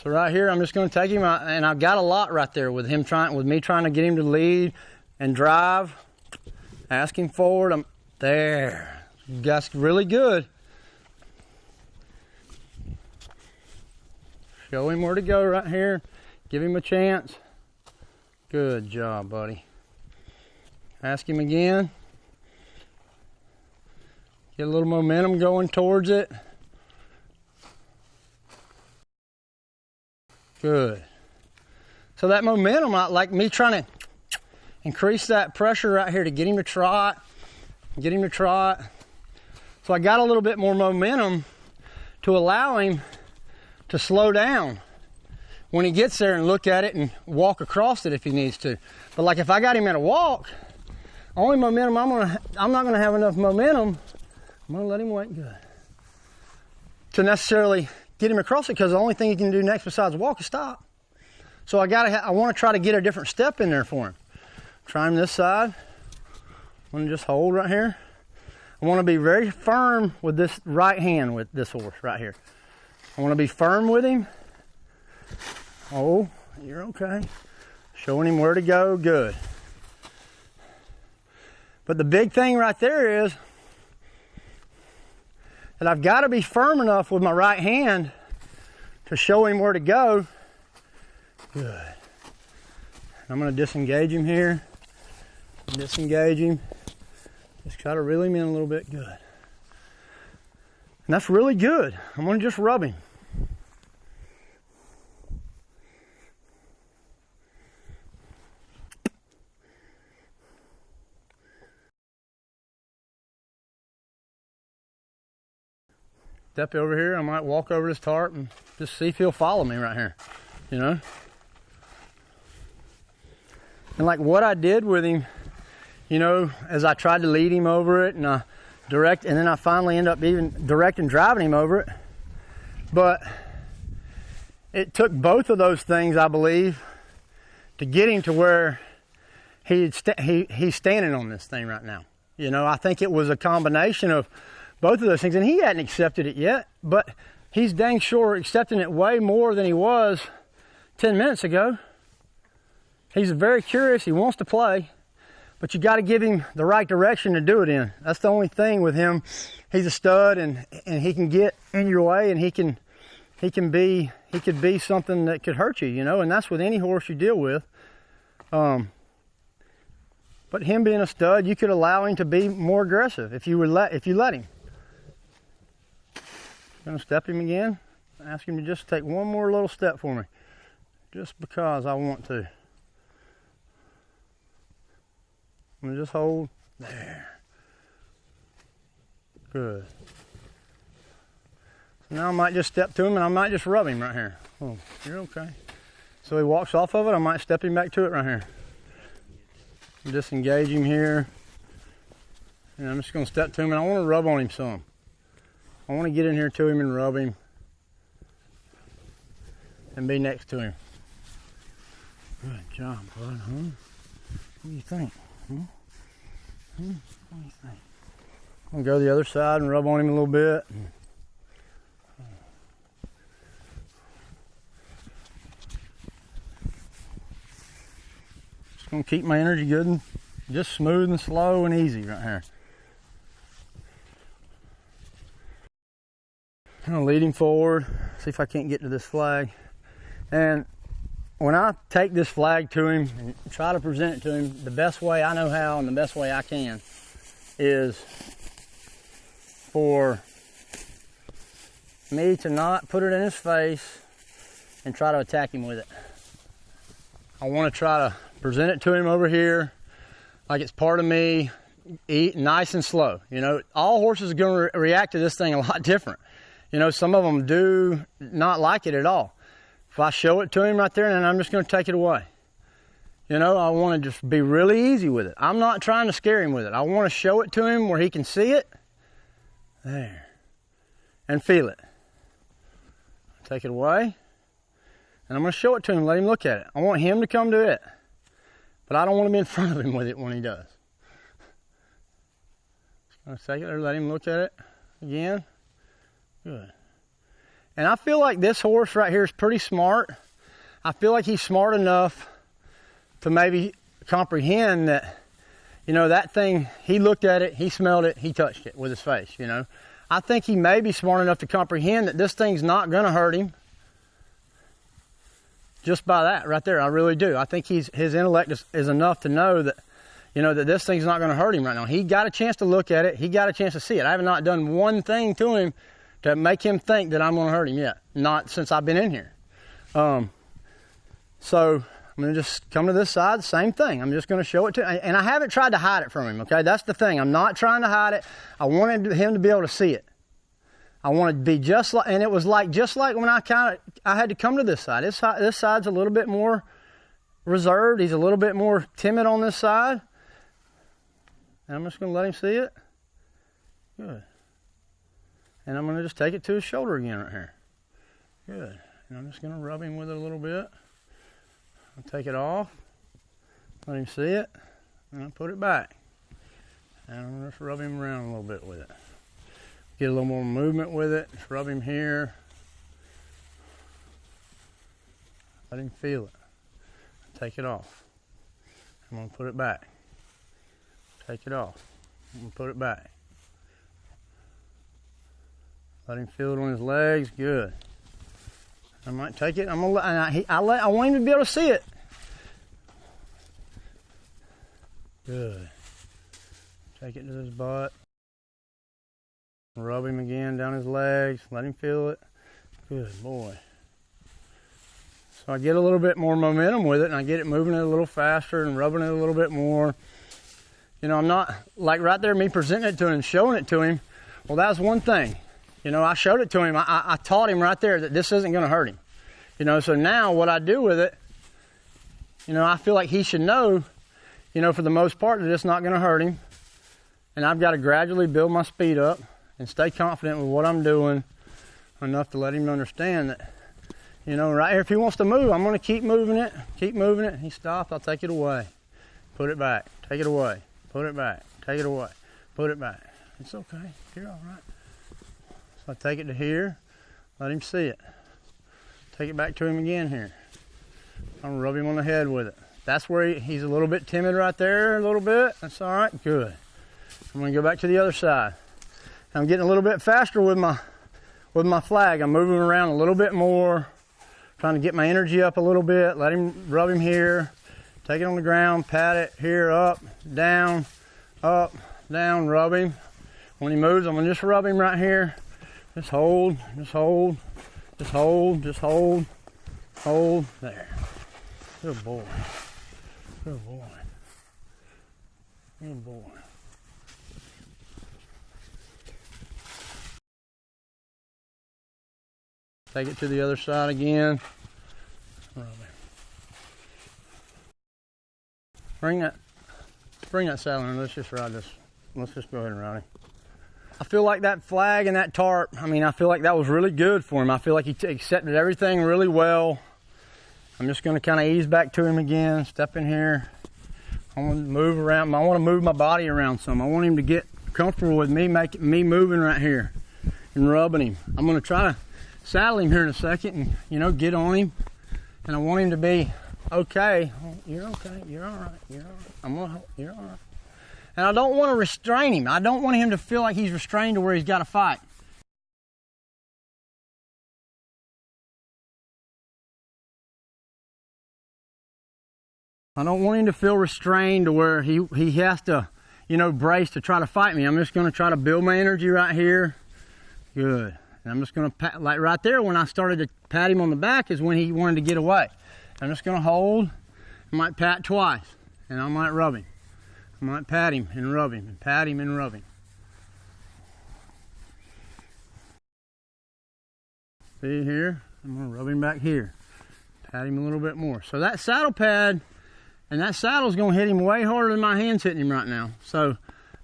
So right here, I'm just going to take him out, and I've got a lot right there with me trying to get him to lead and drive. Ask him forward. I'm there. That's really good. Show him where to go right here. Give him a chance. Good job, buddy. Ask him again. Get a little momentum going towards it. Good. So that momentum, like me trying to increase that pressure right here to get him to trot, So I got a little bit more momentum to allow him to slow down when he gets there and look at it and walk across it if he needs to. But like if I got him at a walk, only momentum I'm not gonna have enough momentum. I'm gonna let him wait good to necessarily get him across it, because the only thing he can do next besides walk is stop. So I want to try to get a different step in there for him. Try him this side. I'm gonna just hold right here. I want to be very firm with this right hand with this horse right here. I want to be firm with him. Oh, you're okay. Showing him where to go, good. But the big thing right there is that I've got to be firm enough with my right hand to show him where to go. Good. I'm going to disengage him here. Disengage him. Just try to reel him in a little bit. Good. And that's really good. I'm going to just rub him. Step over here, I might walk over this tarp and just see if he'll follow me right here, you know? And like what I did with him, you know, as I tried to lead him over it and I direct, and then I finally end up even directing, driving him over it. But it took both of those things, I believe, to get him to where he's standing on this thing right now. You know, I think it was a combination of both of those things, and he hadn't accepted it yet, but he's dang sure accepting it way more than he was 10 minutes ago. He's very curious, he wants to play, but you got to give him the right direction to do it in. That's the only thing with him. He's a stud, and he can get in your way, and he could be something that could hurt you, you know, and that's with any horse you deal with. But him being a stud, you could allow him to be more aggressive if you let him. I'm gonna step him again. Ask him to just take one more little step for me, just because I want to. I'm gonna just hold there. Good. So now I might just step to him and I might just rub him right here. Oh, you're okay. So he walks off of it, I might step him back to it right here. Disengage him here. And I'm just gonna step to him and I wanna rub on him some. I want to get in here to him and rub him and be next to him. Good job, bud, huh? What do you think? What do you think? I'm going to go the other side and rub on him a little bit. Just going to keep my energy good and just smooth and slow and easy right here. I'm gonna lead him forward, see if I can't get to this flag. And when I take this flag to him and try to present it to him, the best way I know how and the best way I can is for me to not put it in his face and try to attack him with it. I wanna try to present it to him over here like it's part of me, nice and slow. You know, all horses are gonna react to this thing a lot different. You know, some of them do not like it at all. If I show it to him right there, then I'm just going to take it away. You know, I want to just be really easy with it. I'm not trying to scare him with it. I want to show it to him where he can see it. There. And feel it. Take it away. And I'm going to show it to him, let him look at it. I want him to come to it. But I don't want to be in front of him with it when he does. Just going to take it or let him look at it again. Good. And I feel like this horse right here is pretty smart. I feel like he's smart enough to maybe comprehend that, you know, that thing, he looked at it, he smelled it, he touched it with his face, you know. I think he may be smart enough to comprehend that this thing's not gonna hurt him. Just by that right there, I really do. I think his intellect is enough to know that, you know, that this thing's not gonna hurt him right now. He got a chance to look at it, he got a chance to see it. I have not done one thing to him to make him think that I'm gonna hurt him yet. Not since I've been in here. So I'm gonna just come to this side, same thing. I'm just gonna show it to him. And I haven't tried to hide it from him, okay? That's the thing, I'm not trying to hide it. I wanted him to be able to see it. I wanted to be just like, and it was like, just like when I had to come to this side. This side's a little bit more reserved. He's a little bit more timid on this side. And I'm just gonna let him see it. Good. And I'm gonna just take it to his shoulder again right here. Good. And I'm just gonna rub him with it a little bit. I'll take it off, let him see it, and I'll put it back. And I'm gonna just rub him around a little bit with it. Get a little more movement with it, just rub him here. Let him feel it. Take it off. I'm gonna put it back. Take it off. I'm gonna put it back. Let him feel it on his legs, good. I might take it. I want him to be able to see it. Good. Take it to his butt. Rub him again down his legs. Let him feel it. Good boy. So I get a little bit more momentum with it, and I get it moving it a little faster and rubbing it a little bit more. You know, I'm not like right there, me presenting it to him and showing it to him. Well, that was one thing. You know, I showed it to him. I taught him right there that this isn't going to hurt him. You know, so now what I do with it, you know, I feel like he should know, you know, for the most part that it's not going to hurt him. And I've got to gradually build my speed up and stay confident with what I'm doing enough to let him understand that, you know, right here, if he wants to move, I'm going to keep moving it, keep moving it. He stops, I'll take it away. Put it back, take it away, put it back, take it away, put it back. It's okay, you're all right. So I take it to here, let him see it. Take it back to him again here. I'm gonna rub him on the head with it. That's where he's a little bit timid right there, a little bit. That's all right, good. I'm gonna go back to the other side. I'm getting a little bit faster with my flag. I'm moving around a little bit more, trying to get my energy up a little bit. Let him rub him here. Take it on the ground, pat it here, up, down, rub him. When he moves, I'm gonna just rub him right here. Just hold, just hold, just hold, just hold, hold, there. Good boy, good boy, good boy. Take it to the other side again. Rub him. Bring that saddle in, let's just ride this. Let's just go ahead and ride him. I feel like that flag and that tarp, I mean, I feel like that was really good for him. I feel like he accepted everything really well. I'm just gonna kind of ease back to him again, step in here. I want to move around, I want to move my body around some. I want him to get comfortable with me, me moving right here and rubbing him. I'm gonna try to saddle him here in a second and, you know, get on him. And I want him to be okay. Oh, you're okay, you're all right, you're all right. And I don't want to restrain him. I don't want him to feel like he's restrained to where he's got to fight. I don't want him to feel restrained to where he has to, you know, brace to try to fight me. I'm just going to try to build my energy right here. Good. And I'm just going to pat, like right there when I started to pat him on the back is when he wanted to get away. I'm just going to hold. I might pat twice and I might rub him. I might pat him and rub him and pat him and rub him. See here? I'm going to rub him back here. Pat him a little bit more. So that saddle pad and that saddle is going to hit him way harder than my hand's hitting him right now. So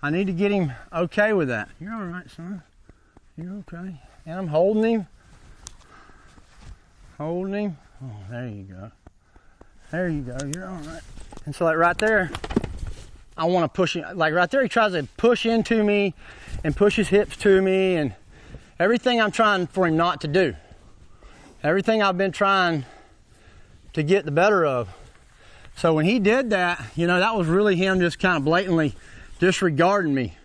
I need to get him okay with that. You're all right, son. You're okay. And I'm holding him. Holding him. Oh, there you go. There you go. You're all right. And so like right there, I want to push him. Like right there, he tries to push into me and push his hips to me and everything I'm trying for him not to do. everything I've been trying to get the better of. So when he did that, you know, that was really him just kind of blatantly disregarding me.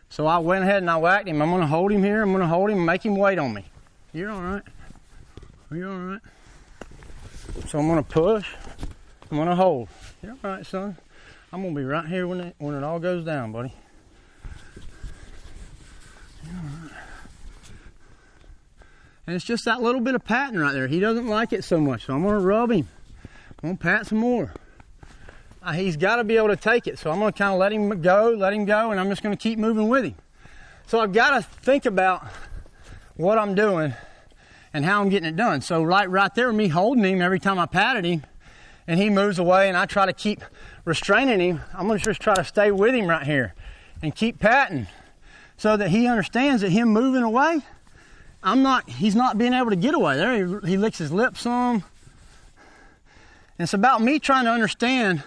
So I went ahead and I whacked him. I'm gonna hold him here. I'm gonna hold him and make him wait on me. You're all right. You're all right. So I'm gonna push. I'm gonna hold. You're all right, son. I'm gonna be right here when it all goes down, buddy. You're all right. And it's just that little bit of patting right there. He doesn't like it so much, so I'm gonna rub him. I'm gonna pat some more. He's got to be able to take it, so I'm going to kind of let him go, and I'm just going to keep moving with him. So I've got to think about what I'm doing and how I'm getting it done. So right there, me holding him every time I patted him, and he moves away, and I try to keep restraining him. I'm going to just try to stay with him right here and keep patting so that he understands that him moving away, he's not being able to get away. There he licks his lips some. And it's about me trying to understand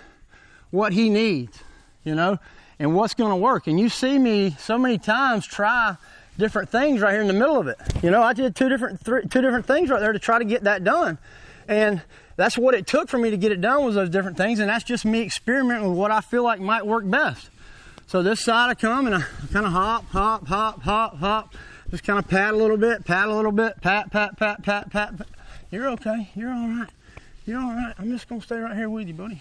what he needs, you know, and what's going to work. And you see me so many times try different things right here in the middle of it. You know, I did two different things right there to try to get that done. And that's what it took for me to get it done, was those different things. And that's just me experimenting with what I feel like might work best. So this side I come and I kind of hop, hop, hop, hop, hop. Just kind of pat a little bit, pat, pat, pat, pat, pat, pat. You're okay. You're all right. You're all right. I'm just going to stay right here with you, buddy.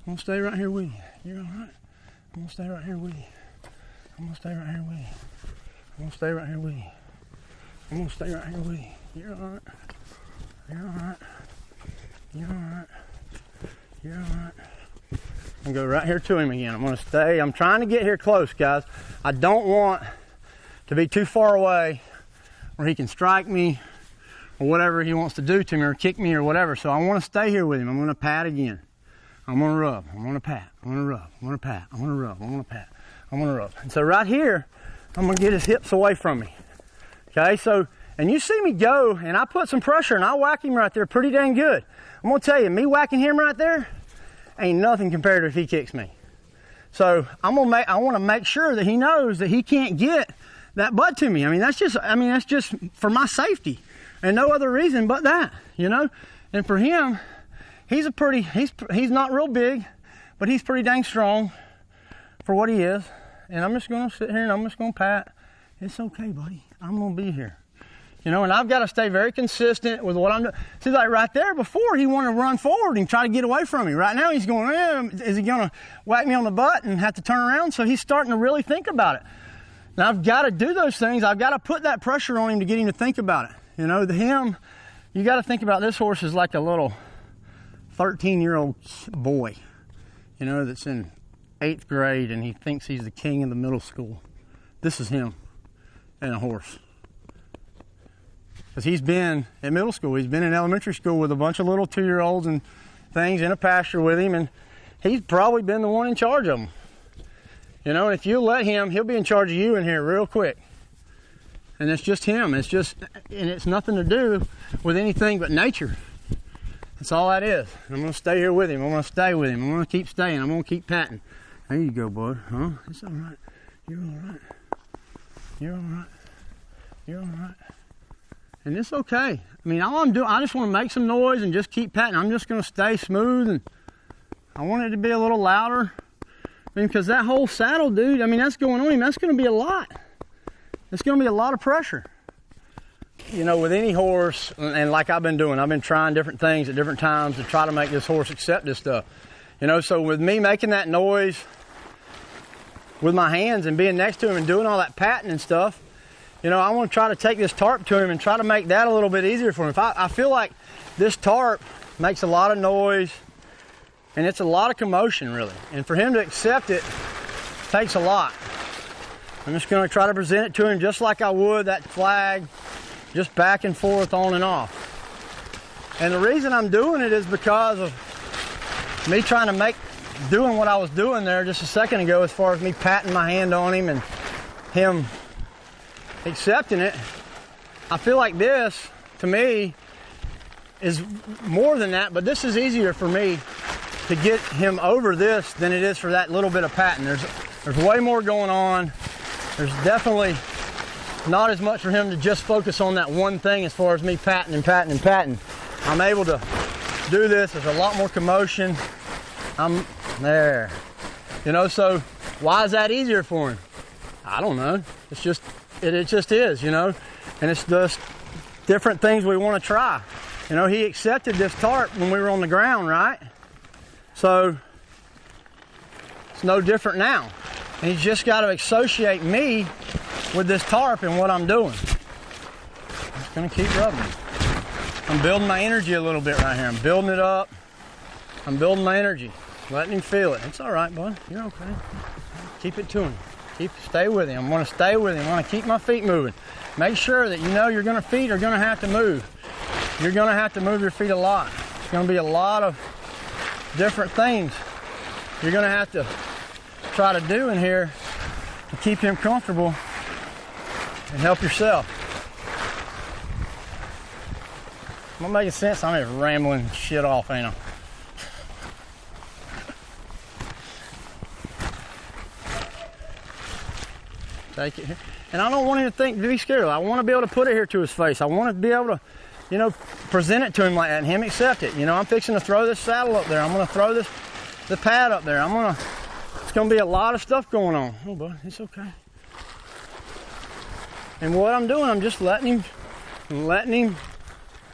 I'm going to stay right here with you. You're all right. I'm going to stay right here with you. I'm going to stay right here with you. I'm going to stay right here with you. I'm going to stay right here with you. You're all right. You're all right. You're all right. You're all right. I'm going to go right here to him again. I'm going to stay. I'm trying to get here close, guys. I don't want to be too far away where he can strike me or whatever he wants to do to me, or kick me or whatever. So I want to stay here with him. I'm going to pat again. I'm going to rub. I'm going to pat. I'm going to rub. I'm going to pat. I'm going to rub. I'm going to pat. I'm going to rub. And so right here, I'm going to get his hips away from me. Okay, so, and you see me go, and I put some pressure, and I whack him right there pretty dang good. I'm going to tell you, me whacking him right there ain't nothing compared to if he kicks me. So I want to make sure that he knows that he can't get that butt to me. That's just for my safety. And no other reason but that, you know? And for him, he's not real big, but he's pretty dang strong for what he is. And I'm just going to sit here and I'm just going to pat. It's okay, buddy. I'm going to be here. You know, and I've got to stay very consistent with what I'm doing. See, like right there before, he wanted to run forward and try to get away from me. Right now, he's going, is he going to whack me on the butt and have to turn around? So he's starting to really think about it. Now, I've got to do those things. I've got to put that pressure on him to get him to think about it. You know, you got to think about this horse as like a little 13-year-old boy, you know, that's in 8th grade and he thinks he's the king of the middle school. This is him and a horse. Because he's been at middle school, he's been in elementary school with a bunch of little 2-year-olds and things in a pasture with him, and he's probably been the one in charge of them. You know, and if you let him, he'll be in charge of you in here real quick. And it's just him. And it's nothing to do with anything but nature. That's all that is. I'm going to stay here with him. I'm going to stay with him. I'm going to keep staying. I'm going to keep patting. There you go, bud. Huh? It's all right. You're all right. You're all right. You're all right. And it's okay. All I'm doing, I just want to make some noise and just keep patting. I'm just going to stay smooth, and I want it to be a little louder. Because that whole saddle, dude, that's going on him. That's going to be a lot. It's going to be a lot of pressure. You know, with any horse, and like I've been doing, I've been trying different things at different times to try to make this horse accept this stuff. You know, so with me making that noise with my hands and being next to him and doing all that patting and stuff, you know, I want to try to take this tarp to him and try to make that a little bit easier for him. I feel like this tarp makes a lot of noise and it's a lot of commotion, really. And for him to accept it takes a lot. I'm just going to try to present it to him just like I would that flag, just back and forth, on and off. And the reason I'm doing it is because of me trying to doing what I was doing there just a second ago, as far as me patting my hand on him and him accepting it. I feel like this, to me, is more than that, but this is easier for me to get him over this than it is for that little bit of patting. There's way more going on. There's definitely not as much for him to just focus on that one thing as far as me patting and patting and patting. I'm able to do this. There's a lot more commotion. I'm there. You know, so why is that easier for him? I don't know. It's just, it just is, you know. And it's just different things we want to try. You know, he accepted this tarp when we were on the ground, right? So it's no different now. And he's just got to associate me with this tarp and what I'm doing. I'm just gonna keep rubbing it. I'm building my energy a little bit right here. I'm building it up. I'm building my energy. Letting him feel it. It's all right, bud. You're okay. Keep it to him. Stay with him. I'm gonna stay with him. I wanna keep my feet moving. Make sure that you know your feet are gonna have to move. You're gonna have to move your feet a lot. It's gonna be a lot of different things you're gonna have to try to do in here to keep him comfortable and help yourself. Am I making sense? I'm just rambling shit off, ain't I? Take it here. And I don't want him to be scared. I want to be able to put it here to his face. I want to be able to, you know, present it to him like that and him accept it. You know, I'm fixing to throw this saddle up there. I'm going to throw the pad up there. It's going to be a lot of stuff going on. Oh, bud, it's okay. And what I'm doing, I'm just letting him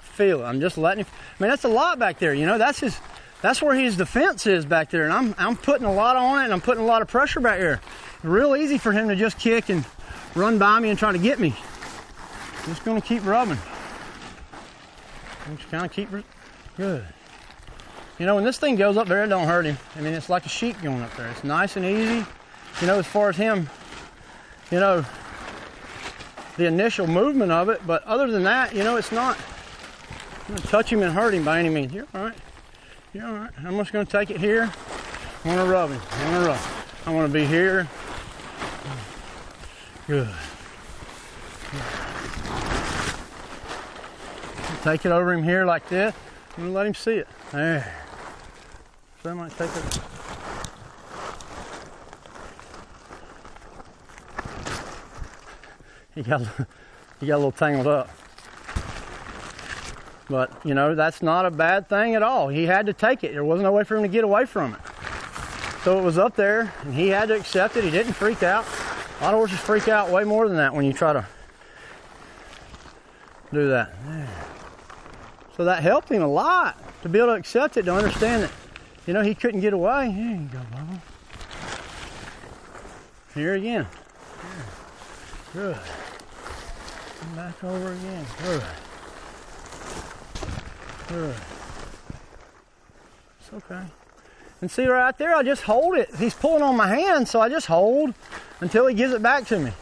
feel it. I'm just letting him. I mean, that's a lot back there. You know, that's where his defense is back there. And I'm putting a lot on it, and I'm putting a lot of pressure back here. It's real easy for him to just kick and run by me and try to get me. I'm just going to keep rubbing. Just kind of keep good. You know, when this thing goes up there, it don't hurt him. I mean, it's like a sheep going up there. It's nice and easy. You know, as far as him, you know, the initial movement of it. But other than that, you know, it's not going to touch him and hurt him by any means. You're all right. You're all right. I'm just going to take it here. I want to rub him. I want to rub. I want to be here. Good. Take it over him here like this. I'm gonna let him see it. There. So I might take it. He got a little tangled up. But you know, that's not a bad thing at all. He had to take it. There wasn't no way for him to get away from it. So it was up there and he had to accept it. He didn't freak out. A lot of horses freak out way more than that when you try to do that. There. So that helped him a lot to be able to accept it, to understand that, you know, he couldn't get away. Here you go, Bubba. Here again. Here. Good. Come back over again. Good. Good. It's okay. And see right there, I just hold it. He's pulling on my hand, so I just hold until he gives it back to me.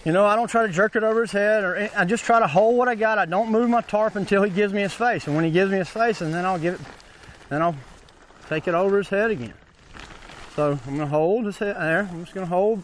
You know, I don't try to jerk it over his head, or I just try to hold what I got. I don't move my tarp until he gives me his face. And when he gives me his face, and then I'll take it over his head again. So I'm gonna hold his head there. I'm just gonna hold